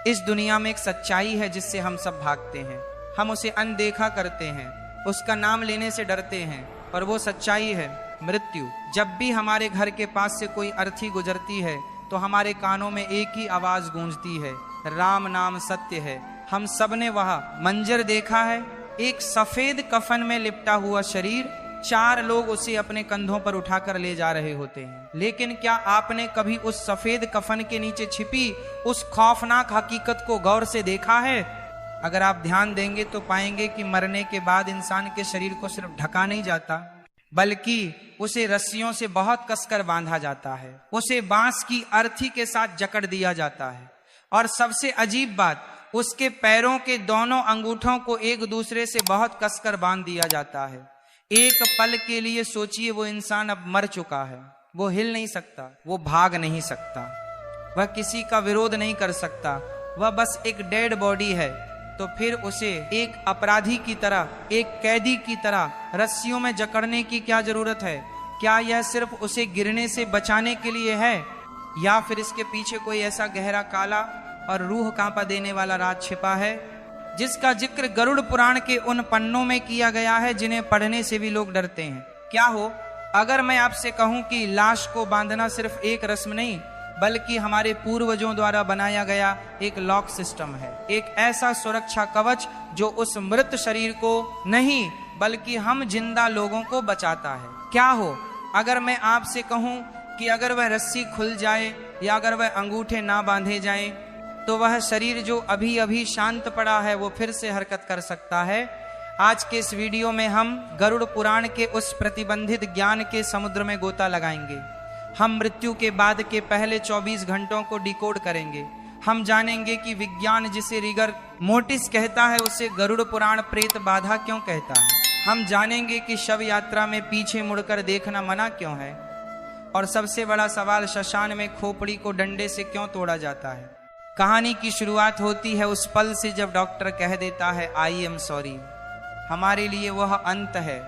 इस दुनिया में एक सच्चाई है जिससे हम सब भागते हैं, हम उसे अनदेखा करते हैं, उसका नाम लेने से डरते हैं, और वो सच्चाई है मृत्यु। जब भी हमारे घर के पास से कोई अर्थी गुजरती है तो हमारे कानों में एक ही आवाज गूंजती है, राम नाम सत्य है। हम सब ने वह मंजर देखा है, एक सफेद कफन में लिपटा हुआ शरीर, 4 लोग उसे अपने कंधों पर उठाकर ले जा रहे होते हैं। लेकिन क्या आपने कभी उस सफेद कफन के नीचे छिपी उस खौफनाक हकीकत को गौर से देखा है? अगर आप ध्यान देंगे तो पाएंगे कि मरने के बाद इंसान के शरीर को सिर्फ ढका नहीं जाता, बल्कि उसे रस्सियों से बहुत कसकर बांधा जाता है, उसे बांस की अर्थी के साथ जकड़ दिया जाता है, और सबसे अजीब बात, उसके पैरों के दोनों अंगूठों को एक दूसरे से बहुत कसकर बांध दिया जाता है। एक पल के लिए सोचिए, वो इंसान अब मर चुका है, वो हिल नहीं सकता, वो भाग नहीं सकता, वह किसी का विरोध नहीं कर सकता, वह बस एक डेड बॉडी है। तो फिर उसे एक अपराधी की तरह, एक कैदी की तरह रस्सियों में जकड़ने की क्या जरूरत है? क्या यह सिर्फ उसे गिरने से बचाने के लिए है, या फिर इसके पीछे कोई ऐसा गहरा काला और रूह कांपा देने वाला राज छिपा है, जिसका जिक्र गरुड़ पुराण के उन पन्नों में किया गया है जिन्हें पढ़ने से भी लोग डरते हैं? क्या हो अगर मैं आपसे कहूं कि लाश को बांधना सिर्फ एक रस्म नहीं, बल्कि हमारे पूर्वजों द्वारा बनाया गया एक लॉक सिस्टम है, एक ऐसा सुरक्षा कवच जो उस मृत शरीर को नहीं बल्कि हम जिंदा लोगों को बचाता है? क्या हो अगर मैं आपसे कहूं कि अगर वह रस्सी खुल जाए या अगर वह अंगूठे ना बांधे जाएं, तो वह शरीर जो अभी अभी शांत पड़ा है वो फिर से हरकत कर सकता है। आज के इस वीडियो में हम गरुड़ पुराण के उस प्रतिबंधित ज्ञान के समुद्र में गोता लगाएंगे। हम मृत्यु के बाद के पहले 24 घंटों को डिकोड करेंगे। हम जानेंगे कि विज्ञान जिसे रिगर मोर्टिस कहता है उसे गरुड़ पुराण प्रेत बाधा क्यों कहता है। हम जानेंगे कि शव यात्रा में पीछे मुड़कर देखना मना क्यों है, और सबसे बड़ा सवाल, शशान में खोपड़ी को डंडे से क्यों तोड़ा जाता है। कहानी की शुरुआत होती है उस पल से जब डॉक्टर कह देता है आई एम सॉरी। हमारे लिए वह अंत है,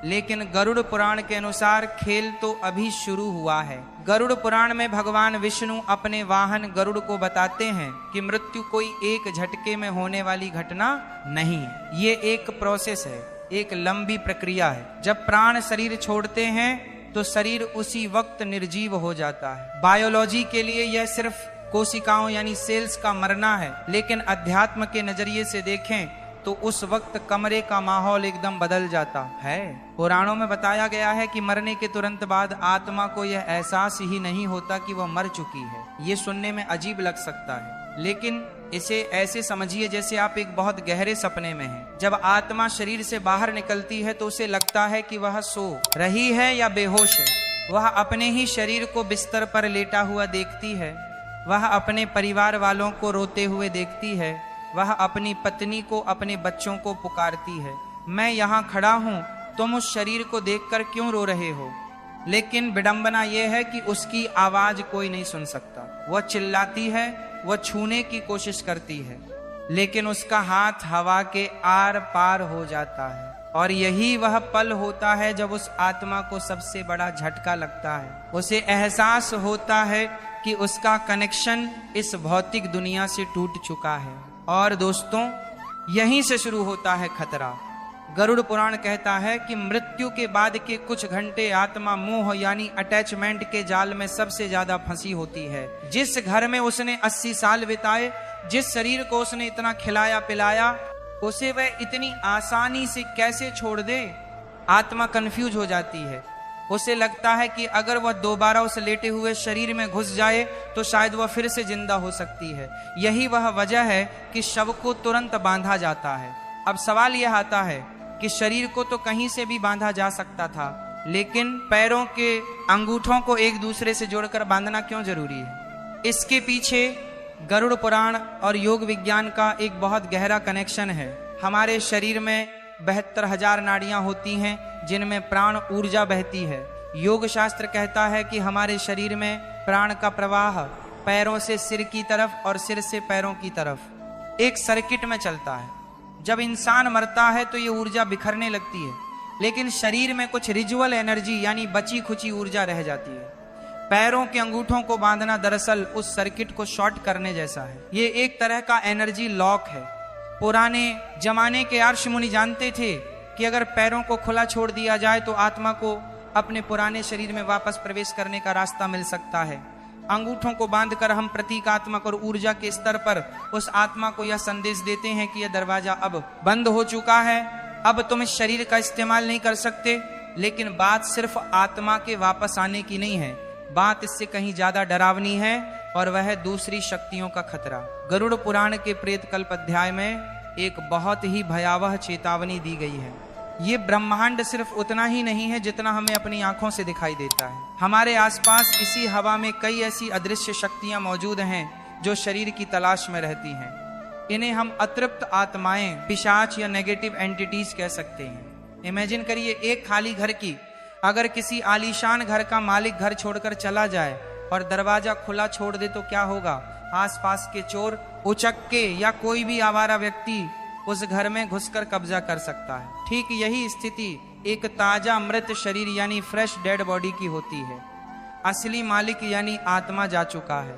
लेकिन गरुड़ पुराण के अनुसार खेल तो अभी शुरू हुआ है। गरुड़ पुराण में भगवान विष्णु अपने वाहन गरुड़ को बताते हैं कि मृत्यु कोई एक झटके में होने वाली घटना नहीं है, ये एक प्रोसेस है, एक लंबी प्रक्रिया है। जब प्राण शरीर छोड़ते हैं तो शरीर उसी वक्त निर्जीव हो जाता है। बायोलॉजी के लिए यह सिर्फ कोशिकाओं यानी सेल्स का मरना है, लेकिन अध्यात्म के नजरिए से देखें तो उस वक्त कमरे का माहौल एकदम बदल जाता है। पुराणों में बताया गया है कि मरने के तुरंत बाद आत्मा को यह एहसास ही नहीं होता कि वह मर चुकी है। ये सुनने में अजीब लग सकता है, लेकिन इसे ऐसे समझिए जैसे आप एक बहुत गहरे सपने में हैं। जब आत्मा शरीर से बाहर निकलती है तो उसे लगता है कि वह सो रही है या बेहोश है। वह अपने ही शरीर को बिस्तर पर लेटा हुआ देखती है, वह अपने परिवार वालों को रोते हुए देखती है, वह अपनी पत्नी को, अपने बच्चों को पुकारती है, मैं यहाँ खड़ा हूँ, तुम उस शरीर को देखकर क्यों रो रहे हो? लेकिन विडंबना यह है कि उसकी आवाज कोई नहीं सुन सकता। वह चिल्लाती है, वह छूने की कोशिश करती है, लेकिन उसका हाथ हवा के आर पार हो जाता है। और यही वह पल होता है जब उस आत्मा को सबसे बड़ा झटका लगता है। उसे एहसास होता है कि उसका कनेक्शन इस भौतिक दुनिया से टूट चुका है। और दोस्तों, यहीं से शुरू होता है खतरा। गरुड़ पुराण कहता है कि मृत्यु के बाद के कुछ घंटे आत्मा मोह यानी अटैचमेंट के जाल में सबसे ज्यादा फंसी होती है। जिस घर में उसने 80 साल बिताए, जिस शरीर को उसने इतना खिलाया पिलाया, उसे वह इतनी आसानी से कैसे छोड़ दे? आत्मा कंफ्यूज हो जाती है। उसे लगता है कि अगर वह दोबारा उस लेटे हुए शरीर में घुस जाए तो शायद वह फिर से जिंदा हो सकती है। यही वह वजह है कि शव को तुरंत बांधा जाता है। अब सवाल यह आता है कि शरीर को तो कहीं से भी बांधा जा सकता था, लेकिन पैरों के अंगूठों को एक दूसरे से जोड़कर बांधना क्यों जरूरी है? इसके पीछे गरुड़ पुराण और योग विज्ञान का एक बहुत गहरा कनेक्शन है। हमारे शरीर में 72,000 नाड़ियां होती हैं जिनमें प्राण ऊर्जा बहती है। योग शास्त्र कहता है कि हमारे शरीर में प्राण का प्रवाह पैरों से सिर की तरफ और सिर से पैरों की तरफ एक सर्किट में चलता है। जब इंसान मरता है तो ये ऊर्जा बिखरने लगती है, लेकिन शरीर में कुछ रिजुअल एनर्जी यानी बची खुची ऊर्जा रह जाती है। पैरों के अंगूठों को बांधना दरअसल उस सर्किट को शॉर्ट करने जैसा है। ये एक तरह का एनर्जी लॉक है। पुराने जमाने के ऋषि मुनि जानते थे कि अगर पैरों को खुला छोड़ दिया जाए तो आत्मा को अपने पुराने शरीर में वापस प्रवेश करने का रास्ता मिल सकता है। अंगूठों को बांधकर हम प्रतीकात्मक और ऊर्जा के स्तर पर उस आत्मा को यह संदेश देते हैं कि यह दरवाजा अब बंद हो चुका है, अब तुम इस शरीर का इस्तेमाल नहीं कर सकते। लेकिन बात सिर्फ आत्मा के वापस आने की नहीं है, बात इससे कहीं ज्यादा डरावनी है, और वह है दूसरी शक्तियों का खतरा। गरुड़ पुराण के प्रेत कल्प अध्याय में एक बहुत ही भयावह चेतावनी दी गई है। ये ब्रह्मांड सिर्फ उतना ही नहीं है जितना हमें अपनी आंखों से दिखाई देता है। हमारे आसपास इसी हवा में कई ऐसी अदृश्य शक्तियां मौजूद हैं जो शरीर की तलाश में रहती हैं। इन्हें हम अतृप्त आत्माएं, पिशाच या नेगेटिव एंटिटीज कह सकते हैं। इमेजिन करिए एक खाली घर की, अगर किसी आलीशान घर का मालिक घर छोड़कर चला जाए और दरवाजा खुला छोड़ दे तो क्या होगा? आसपास के चोर, उचक्के या कोई भी आवारा व्यक्ति उस घर में घुसकर कब्जा कर सकता है। ठीक यही स्थिति एक ताजा मृत शरीर यानी फ्रेश डेड बॉडी की होती है। असली मालिक यानी आत्मा जा चुका है,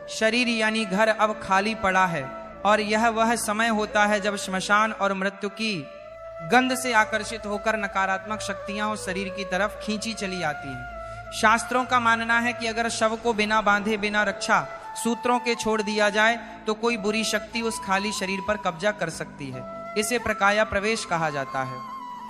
शरीर यानी घर अब खाली पड़ा है, और यह वह समय होता है जब श्मशान और मृत्यु की गंध से आकर्षित होकर नकारात्मक शक्तियां उस शरीर की तरफ खींची चली आती हैं। शास्त्रों का मानना है कि अगर शव को बिना बांधे, बिना रक्षा सूत्रों के छोड़ दिया जाए तो कोई बुरी शक्ति उस खाली शरीर पर कब्जा कर सकती है। इसे प्रकाया प्रवेश कहा जाता है।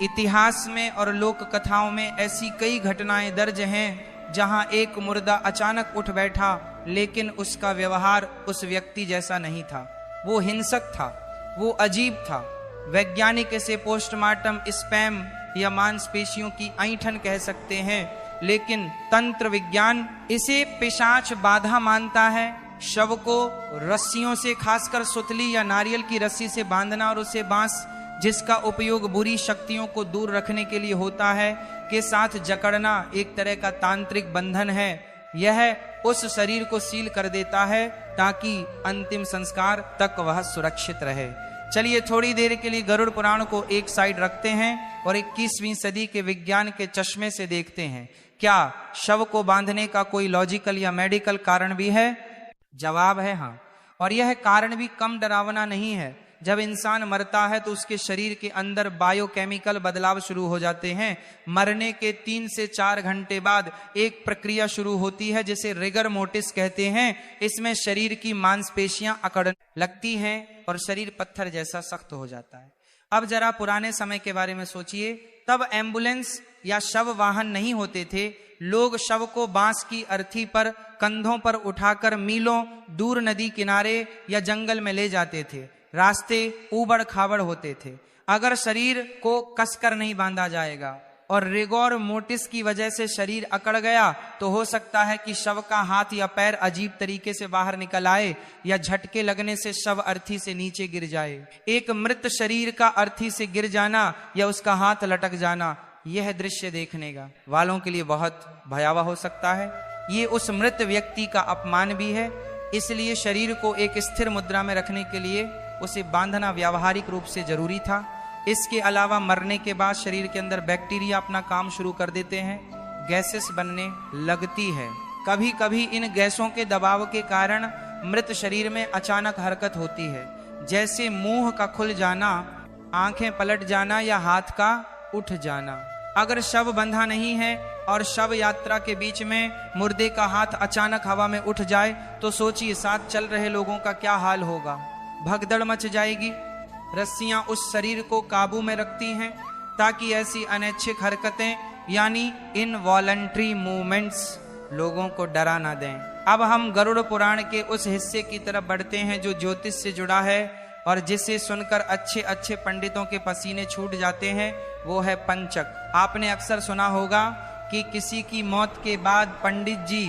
इतिहास में और लोक कथाओं में ऐसी कई घटनाएं दर्ज हैं जहां एक मुर्दा अचानक उठ बैठा, लेकिन उसका व्यवहार उस व्यक्ति जैसा नहीं था। वो हिंसक था, वो अजीब था। वैज्ञानिक इसे पोस्टमार्टम स्पैम या मांसपेशियों की ऐंठन कह सकते हैं, लेकिन तंत्र विज्ञान इसे पिशाच बाधा मानता है। शव को रस्सियों से, खासकर सुतली या नारियल की रस्सी से बांधना और उसे बांस, जिसका उपयोग बुरी शक्तियों को दूर रखने के लिए होता है, के साथ जकड़ना एक तरह का तांत्रिक बंधन है। यह उस शरीर को सील कर देता है ताकि अंतिम संस्कार तक वह सुरक्षित रहे। चलिए थोड़ी देर के लिए गरुड़ पुराण को एक साइड रखते हैं और 21वीं सदी के विज्ञान के चश्मे से देखते हैं, क्या शव को बांधने का कोई लॉजिकल या मेडिकल कारण भी है? जवाब है हाँ, और यह कारण भी कम डरावना नहीं है। जब इंसान मरता है तो उसके शरीर के अंदर बायोकेमिकल बदलाव शुरू हो जाते हैं। मरने के 3 से 4 घंटे बाद एक प्रक्रिया शुरू होती है जिसे रिगर मोर्टिस कहते हैं। इसमें शरीर की मांसपेशियां अकड़ने लगती हैं और शरीर पत्थर जैसा सख्त हो जाता है। अब जरा पुराने समय के बारे में सोचिए। तब एम्बुलेंस या शव वाहन नहीं होते थे। लोग शव को बांस की अर्थी पर कंधों पर उठाकर मीलों दूर नदी किनारे या जंगल में ले जाते थे। रास्ते ऊबड़ खाबड़ होते थे। अगर शरीर को कसकर नहीं बांधा जाएगा और रिगोर मोर्टिस की वजह से शरीर अकड़ गया तो हो सकता है कि शव का हाथ या पैर अजीब तरीके से बाहर निकल आए, या झटके लगने से शव अर्थी से नीचे गिर जाए। एक मृत शरीर का अर्थी से गिर जाना या उसका हाथ लटक जाना, यह दृश्य देखने का वालों के लिए बहुत भयावह हो सकता है। ये उस मृत व्यक्ति का अपमान भी है। इसलिए शरीर को एक स्थिर मुद्रा में रखने के लिए उसे बांधना व्यावहारिक रूप से जरूरी था। इसके अलावा मरने के बाद शरीर के अंदर बैक्टीरिया अपना काम शुरू कर देते हैं, गैसेस बनने लगती है। कभी कभी इन गैसों के दबाव के कारण मृत शरीर में अचानक हरकत होती है, जैसे मुंह का खुल जाना, आंखें पलट जाना या हाथ का उठ जाना। अगर शव बंधा नहीं है और शव यात्रा के बीच में मुर्दे का हाथ अचानक हवा में उठ जाए तो सोचिए साथ चल रहे लोगों का क्या हाल होगा। भगदड़ मच जाएगी। रस्सियां उस शरीर को काबू में रखती हैं ताकि ऐसी अनैच्छिक हरकतें यानी इनवॉलंटरी मूवमेंट्स लोगों को डरा ना दें। अब हम गरुड़ पुराण के उस हिस्से की तरफ बढ़ते हैं जो ज्योतिष से जुड़ा है और जिसे सुनकर अच्छे अच्छे पंडितों के पसीने छूट जाते हैं। वो है पंचक। आपने अक्सर सुना होगा कि किसी की मौत के बाद पंडित जी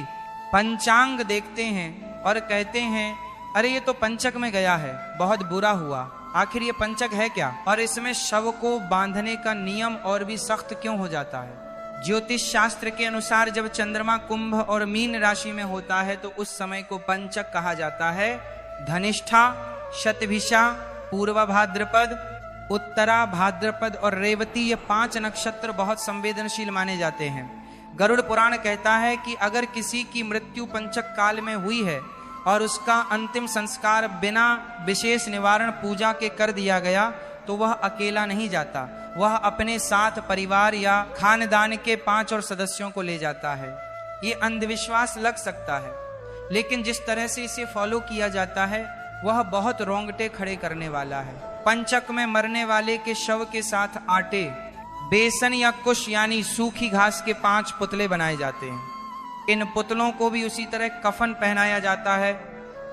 पंचांग देखते हैं और कहते हैं अरे ये तो पंचक में गया है, बहुत बुरा हुआ। आखिर ये पंचक है क्या, और इसमें शव को बांधने का नियम और भी सख्त क्यों हो जाता है? ज्योतिष शास्त्र के अनुसार जब चंद्रमा कुंभ और मीन राशि में होता है तो उस समय को पंचक कहा जाता है। धनिष्ठा, शतभिषा, पूर्व भाद्रपद, उत्तरा भाद्रपद और रेवती, ये 5 नक्षत्र बहुत संवेदनशील माने जाते हैं। गरुड़ पुराण कहता है कि अगर किसी की मृत्यु पंचक काल में हुई है और उसका अंतिम संस्कार बिना विशेष निवारण पूजा के कर दिया गया तो वह अकेला नहीं जाता, वह अपने साथ परिवार या खानदान के 5 और सदस्यों को ले जाता है। ये अंधविश्वास लग सकता है, लेकिन जिस तरह से इसे फॉलो किया जाता है वह बहुत रोंगटे खड़े करने वाला है। पंचक में मरने वाले के शव के साथ आटे, बेसन या कुश यानी सूखी घास के 5 पुतले बनाए जाते हैं। इन पुतलों को भी उसी तरह कफन पहनाया जाता है,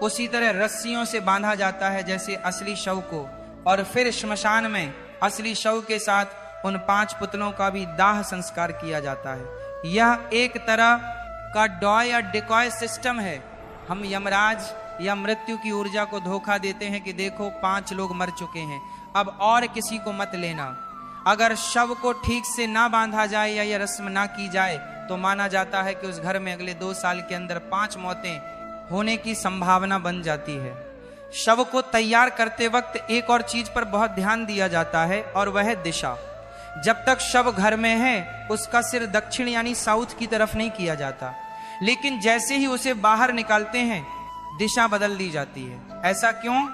उसी तरह रस्सियों से बांधा जाता है जैसे असली शव को, और फिर श्मशान में असली शव के साथ उन 5 पुतलों का भी दाह संस्कार किया जाता है। यह एक तरह का डॉय या डिकॉय सिस्टम है। हम यमराज या मृत्यु की ऊर्जा को धोखा देते हैं कि देखो 5 लोग मर चुके हैं, अब और किसी को मत लेना। अगर शव को ठीक से ना बांधा जाए या यह रस्म ना की जाए तो माना जाता है कि उस घर में अगले 2 साल के अंदर 5 मौतें होने की संभावना बन जाती है। शव को तैयार करते वक्त एक और चीज पर बहुत ध्यान दिया जाता है और वह है दिशा। जब तक शव घर में है उसका सिर दक्षिण यानी साउथ की तरफ नहीं किया जाता, लेकिन जैसे ही उसे बाहर निकालते हैं दिशा बदल दी जाती है। ऐसा क्यों?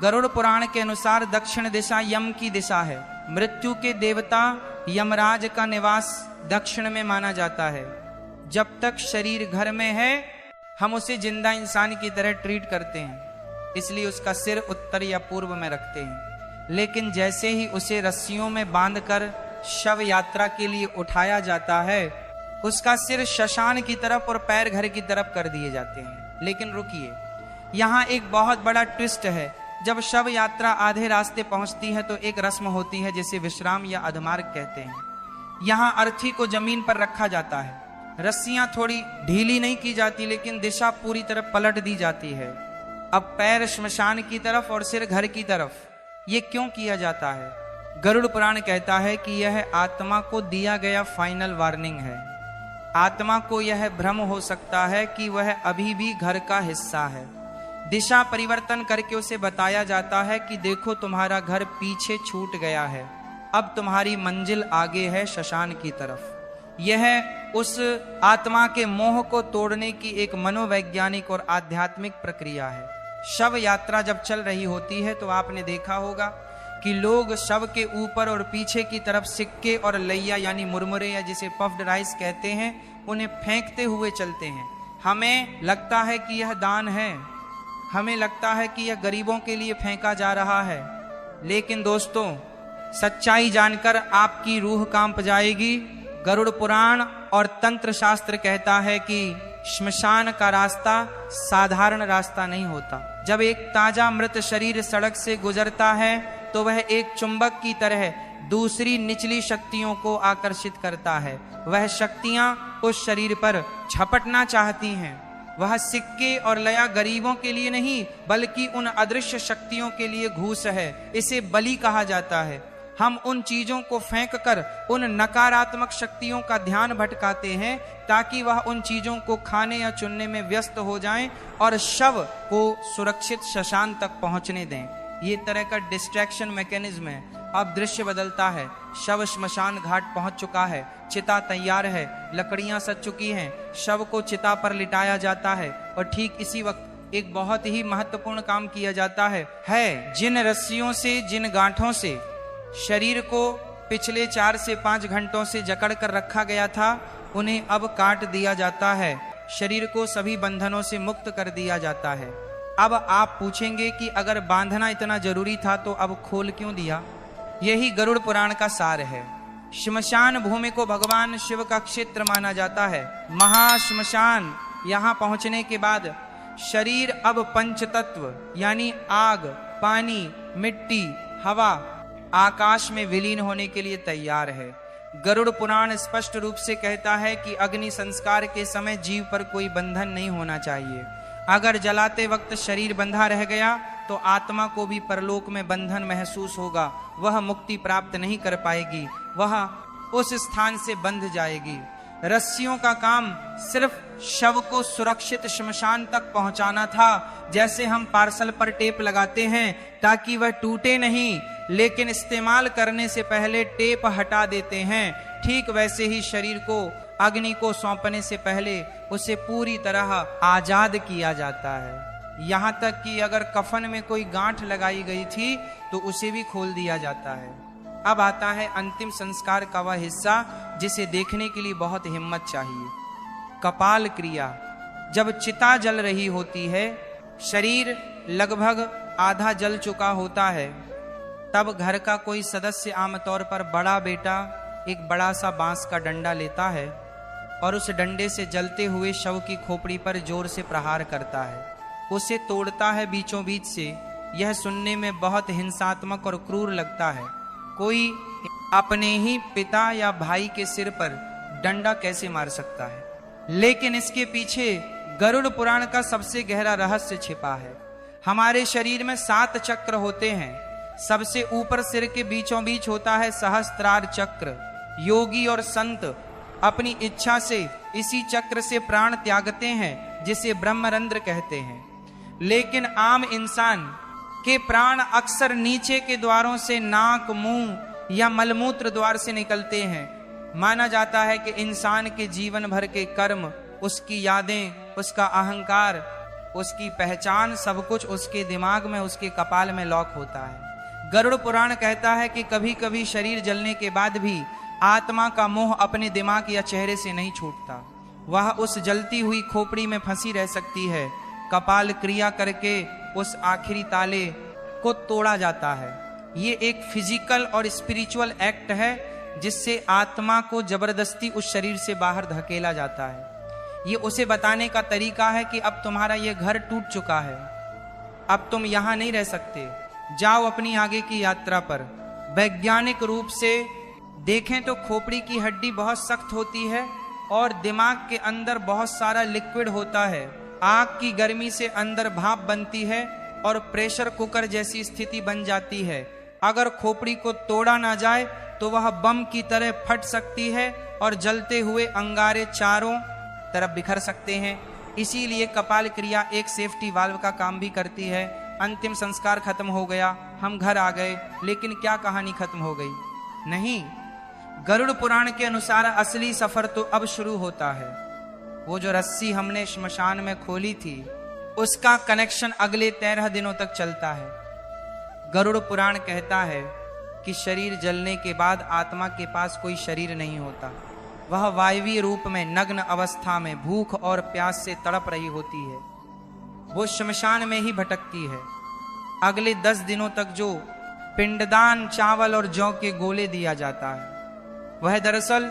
गरुड़ पुराण के अनुसार दक्षिण दिशा यम की दिशा है। मृत्यु के देवता यमराज का निवास दक्षिण में माना जाता है। जब तक शरीर घर में है हम उसे जिंदा इंसान की तरह ट्रीट करते हैं, इसलिए उसका सिर उत्तर या पूर्व में रखते हैं। लेकिन जैसे ही उसे रस्सियों में बांधकर शव यात्रा के लिए उठाया जाता है उसका सिर शशान की तरफ और पैर घर की तरफ कर दिए जाते हैं। लेकिन रुकिए, यहाँ एक बहुत बड़ा ट्विस्ट है। जब शव यात्रा आधे रास्ते पहुंचती है तो एक रस्म होती है जिसे विश्राम या अधमार्ग कहते हैं। यहाँ अर्थी को जमीन पर रखा जाता है, रस्सियां थोड़ी ढीली नहीं की जाती लेकिन दिशा पूरी तरह पलट दी जाती है। अब पैर श्मशान की तरफ और सिर घर की तरफ। ये क्यों किया जाता है? गरुड़ पुराण कहता है कि यह आत्मा को दिया गया फाइनल वार्निंग है। आत्मा को यह भ्रम हो सकता है कि वह अभी भी घर का हिस्सा है। दिशा परिवर्तन करके उसे बताया जाता है कि देखो तुम्हारा घर पीछे छूट गया है, अब तुम्हारी मंजिल आगे है शशान की तरफ। यह उस आत्मा के मोह को तोड़ने की एक मनोवैज्ञानिक और आध्यात्मिक प्रक्रिया है। शव यात्रा जब चल रही होती है तो आपने देखा होगा कि लोग शव के ऊपर और पीछे की तरफ सिक्के और लैया यानी मुरमुरे या जिसे पफ्ड राइस कहते हैं उन्हें फेंकते हुए चलते हैं। हमें लगता है कि यह दान है, हमें लगता है कि यह गरीबों के लिए फेंका जा रहा है, लेकिन दोस्तों सच्चाई जानकर आपकी रूह कांप जाएगी। गरुड़ पुराण और तंत्र शास्त्र कहता है कि श्मशान का रास्ता साधारण रास्ता नहीं होता। जब एक ताजा मृत शरीर सड़क से गुजरता है तो वह एक चुंबक की तरह दूसरी निचली शक्तियों को आकर्षित करता है। वह शक्तियां उस शरीर पर झपटना चाहती हैं। वह सिक्के और लया गरीबों के लिए नहीं बल्कि उन अदृश्य शक्तियों के लिए घूस है। इसे बलि कहा जाता है। हम उन चीजों को फेंककर उन नकारात्मक शक्तियों का ध्यान भटकाते हैं ताकि वह उन चीजों को खाने या चुनने में व्यस्त हो जाएं और शव को सुरक्षित शशान तक पहुंचने दें। ये तरह का डिस्ट्रैक्शन मैकेनिज्म है। अब दृश्य बदलता है। शव श्मशान घाट पहुंच चुका है, चिता तैयार है, लकड़ियां सज चुकी हैं, शव को चिता पर लिटाया जाता है और ठीक इसी वक्त एक बहुत ही महत्वपूर्ण काम किया जाता है। जिन रस्सियों से, जिन गांठों से शरीर को पिछले 4 से 5 घंटों से जकड़ कर रखा गया था उन्हें अब काट दिया जाता है। शरीर को सभी बंधनों से मुक्त कर दिया जाता है। अब आप पूछेंगे कि अगर बांधना इतना जरूरी था तो अब खोल क्यों दिया? यही गरुड़ पुराण का सार है। श्मशान भूमि को भगवान शिव का क्षेत्र माना जाता है। महाश्मशान यहाँ पहुंचने के बाद शरीर अब पंचतत्व यानी आग, पानी, मिट्टी, हवा, आकाश में विलीन होने के लिए तैयार है। गरुड़ पुराण स्पष्ट रूप से कहता है कि अग्नि संस्कार के समय जीव पर कोई बंधन नहीं होना चाहिए। अगर जलाते वक्त शरीर बंधा रह गया तो आत्मा को भी परलोक में बंधन महसूस होगा। वह मुक्ति प्राप्त नहीं कर पाएगी, वह उस स्थान से बंध जाएगी। रस्सियों का काम सिर्फ शव को सुरक्षित श्मशान तक पहुंचाना था। जैसे हम पार्सल पर टेप लगाते हैं ताकि वह टूटे नहीं, लेकिन इस्तेमाल करने से पहले टेप हटा देते हैं। ठीक वैसे ही शरीर को अग्नि को सौंपने से पहले उसे पूरी तरह आजाद किया जाता है। यहाँ तक कि अगर कफन में कोई गांठ लगाई गई थी तो उसे भी खोल दिया जाता है। अब आता है अंतिम संस्कार का वह हिस्सा जिसे देखने के लिए बहुत हिम्मत चाहिए। कपाल क्रिया। जब चिता जल रही होती है, शरीर लगभग आधा जल चुका होता है, तब घर का कोई सदस्य, आमतौर पर बड़ा बेटा, एक बड़ा सा बांस का डंडा लेता है और उस डंडे से जलते हुए शव की खोपड़ी पर जोर से प्रहार करता है, उसे तोड़ता है बीचों बीच से। यह सुनने में बहुत हिंसात्मक और क्रूर लगता है। कोई अपने ही पिता या भाई के सिर पर डंडा कैसे मार सकता है? लेकिन इसके पीछे गरुड़ पुराण का सबसे गहरा रहस्य छिपा है। हमारे शरीर में 7 चक्र होते हैं। सबसे ऊपर सिर के बीचों बीच होता है सहस्त्रार चक्र। योगी और संत अपनी इच्छा से इसी चक्र से प्राण त्यागते हैं, जिसे ब्रह्मरंध्र कहते हैं। लेकिन आम इंसान के प्राण अक्सर नीचे के द्वारों से, नाक, मुंह या मलमूत्र द्वार से निकलते हैं। माना जाता है कि इंसान के जीवन भर के कर्म, उसकी यादें, उसका अहंकार, उसकी पहचान, सब कुछ उसके दिमाग में, उसके कपाल में लॉक होता है। गरुड़ पुराण कहता है कि कभी कभी शरीर जलने के बाद भी आत्मा का मोह अपने दिमाग या चेहरे से नहीं छूटता। वह उस जलती हुई खोपड़ी में फंसी रह सकती है। कपाल क्रिया करके उस आखिरी ताले को तोड़ा जाता है। ये एक फिजिकल और स्पिरिचुअल एक्ट है जिससे आत्मा को जबरदस्ती उस शरीर से बाहर धकेला जाता है। ये उसे बताने का तरीका है कि अब तुम्हारा ये घर टूट चुका है, अब तुम यहां नहीं रह सकते, जाओ अपनी आगे की यात्रा पर। वैज्ञानिक रूप से देखें तो खोपड़ी की हड्डी बहुत सख्त होती है और दिमाग के अंदर बहुत सारा लिक्विड होता है। आग की गर्मी से अंदर भाप बनती है और प्रेशर कुकर जैसी स्थिति बन जाती है। अगर खोपड़ी को तोड़ा ना जाए तो वह बम की तरह फट सकती है और जलते हुए अंगारे चारों तरफ बिखर सकते हैं। इसीलिए कपाल क्रिया एक सेफ्टी वाल्व का काम भी करती है। अंतिम संस्कार खत्म हो गया, हम घर आ गए, लेकिन क्या कहानी खत्म हो गई? नहीं, गरुड़ पुराण के अनुसार असली सफर तो अब शुरू होता है। वो जो रस्सी हमने श्मशान में खोली थी, उसका कनेक्शन अगले 13 दिनों तक चलता है। गरुड़ पुराण कहता है कि शरीर जलने के बाद आत्मा के पास कोई शरीर नहीं होता। वह वायवीय रूप में नग्न अवस्था में भूख और प्यास से तड़प रही होती है। वो शमशान में ही भटकती है। अगले 10 दिनों तक जो पिंडदान, चावल और जौ के गोले दिया जाता है, वह दरअसल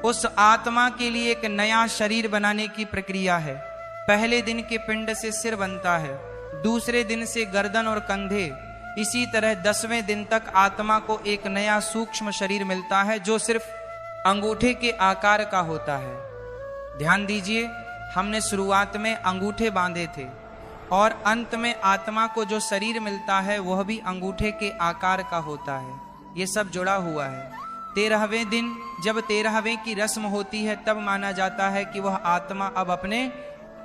उस आत्मा के लिए एक नया शरीर बनाने की प्रक्रिया है। पहले दिन के पिंड से सिर बनता है, दूसरे दिन से गर्दन और कंधे, इसी तरह 10वें दिन तक आत्मा को एक नया सूक्ष्म शरीर मिलता है जो सिर्फ अंगूठे के आकार का होता है। ध्यान दीजिए, हमने शुरुआत में अंगूठे बांधे थे और अंत में आत्मा को जो शरीर मिलता है वह भी अंगूठे के आकार का होता है। ये सब जुड़ा हुआ है। 13वें दिन जब 13वें की रस्म होती है, तब माना जाता है कि वह आत्मा अब अपने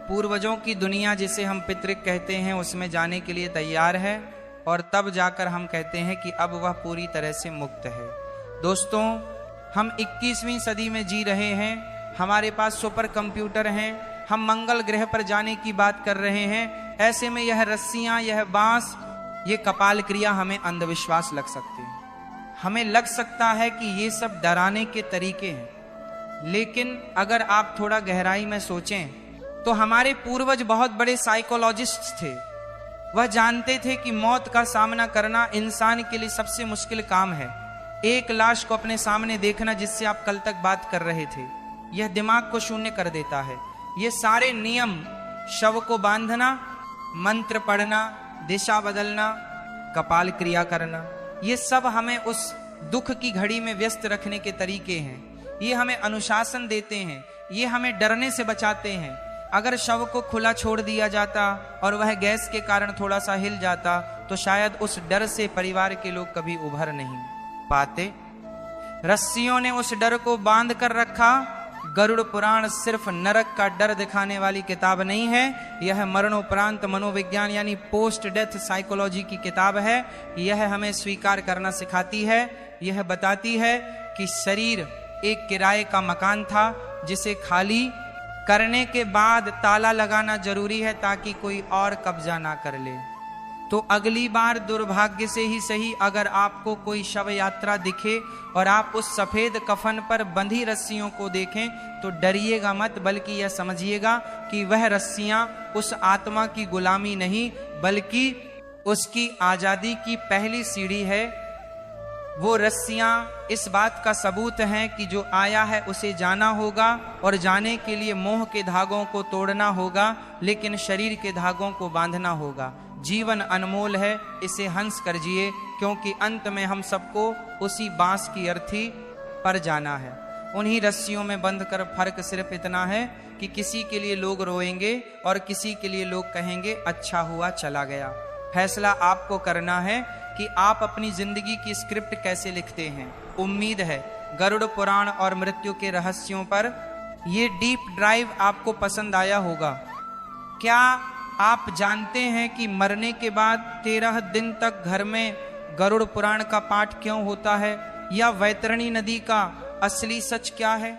पूर्वजों की दुनिया, जिसे हम पितृक कहते हैं, उसमें जाने के लिए तैयार है। और तब जाकर हम कहते हैं कि अब वह पूरी तरह से मुक्त है। दोस्तों, हम 21वीं सदी में जी रहे हैं। हमारे पास सुपर कंप्यूटर हैं, हम मंगल ग्रह पर जाने की बात कर रहे हैं। ऐसे में यह रस्सियां, यह बांस, ये कपाल क्रिया हमें अंधविश्वास लग सकते हैं। हमें लग सकता है कि ये सब डराने के तरीके हैं, लेकिन अगर आप थोड़ा गहराई में सोचें तो हमारे पूर्वज बहुत बड़े साइकोलॉजिस्ट थे। वह जानते थे कि मौत का सामना करना इंसान के लिए सबसे मुश्किल काम है। एक लाश को अपने सामने देखना, जिससे आप कल तक बात कर रहे थे, यह दिमाग को शून्य कर देता है। ये सारे नियम, शव को बांधना, मंत्र पढ़ना, दिशा बदलना, कपाल क्रिया करना, ये सब हमें उस दुख की घड़ी में व्यस्त रखने के तरीके हैं। ये हमें अनुशासन देते हैं, ये हमें डरने से बचाते हैं। अगर शव को खुला छोड़ दिया जाता और वह गैस के कारण थोड़ा सा हिल जाता तो शायद उस डर से परिवार के लोग कभी उभर नहीं पाते। रस्सियों ने उस डर को बांध कर रखा। गरुड़ पुराण सिर्फ नरक का डर दिखाने वाली किताब नहीं है, यह मरणोपरांत मनोविज्ञान यानी पोस्ट डेथ साइकोलॉजी की किताब है। यह हमें स्वीकार करना सिखाती है। यह बताती है कि शरीर एक किराए का मकान था जिसे खाली करने के बाद ताला लगाना जरूरी है ताकि कोई और कब्जा ना कर ले। तो अगली बार दुर्भाग्य से ही सही, अगर आपको कोई शव यात्रा दिखे और आप उस सफेद कफन पर बंधी रस्सियों को देखें तो डरिएगा मत, बल्कि यह समझिएगा कि वह रस्सियां उस आत्मा की गुलामी नहीं बल्कि उसकी आजादी की पहली सीढ़ी है। वो रस्सियां इस बात का सबूत हैं कि जो आया है उसे जाना होगा और जाने के लिए मोह के धागों को तोड़ना होगा, लेकिन शरीर के धागों को बांधना होगा। जीवन अनमोल है, इसे हंस कर जिए, क्योंकि अंत में हम सबको उसी बांस की अर्थी पर जाना है। उन्हीं रस्सियों में बंध कर फर्क सिर्फ इतना है कि किसी के लिए लोग रोएंगे और किसी के लिए लोग कहेंगे अच्छा हुआ चला गया। फैसला आपको करना है कि आप अपनी जिंदगी की स्क्रिप्ट कैसे लिखते हैं। उम्मीद है गरुड़ पुराण और मृत्यु के रहस्यों पर ये डीप ड्राइव आपको पसंद आया होगा। क्या आप जानते हैं कि मरने के बाद 13 दिन तक घर में गरुड़ पुराण का पाठ क्यों होता है, या वैतरणी नदी का असली सच क्या है?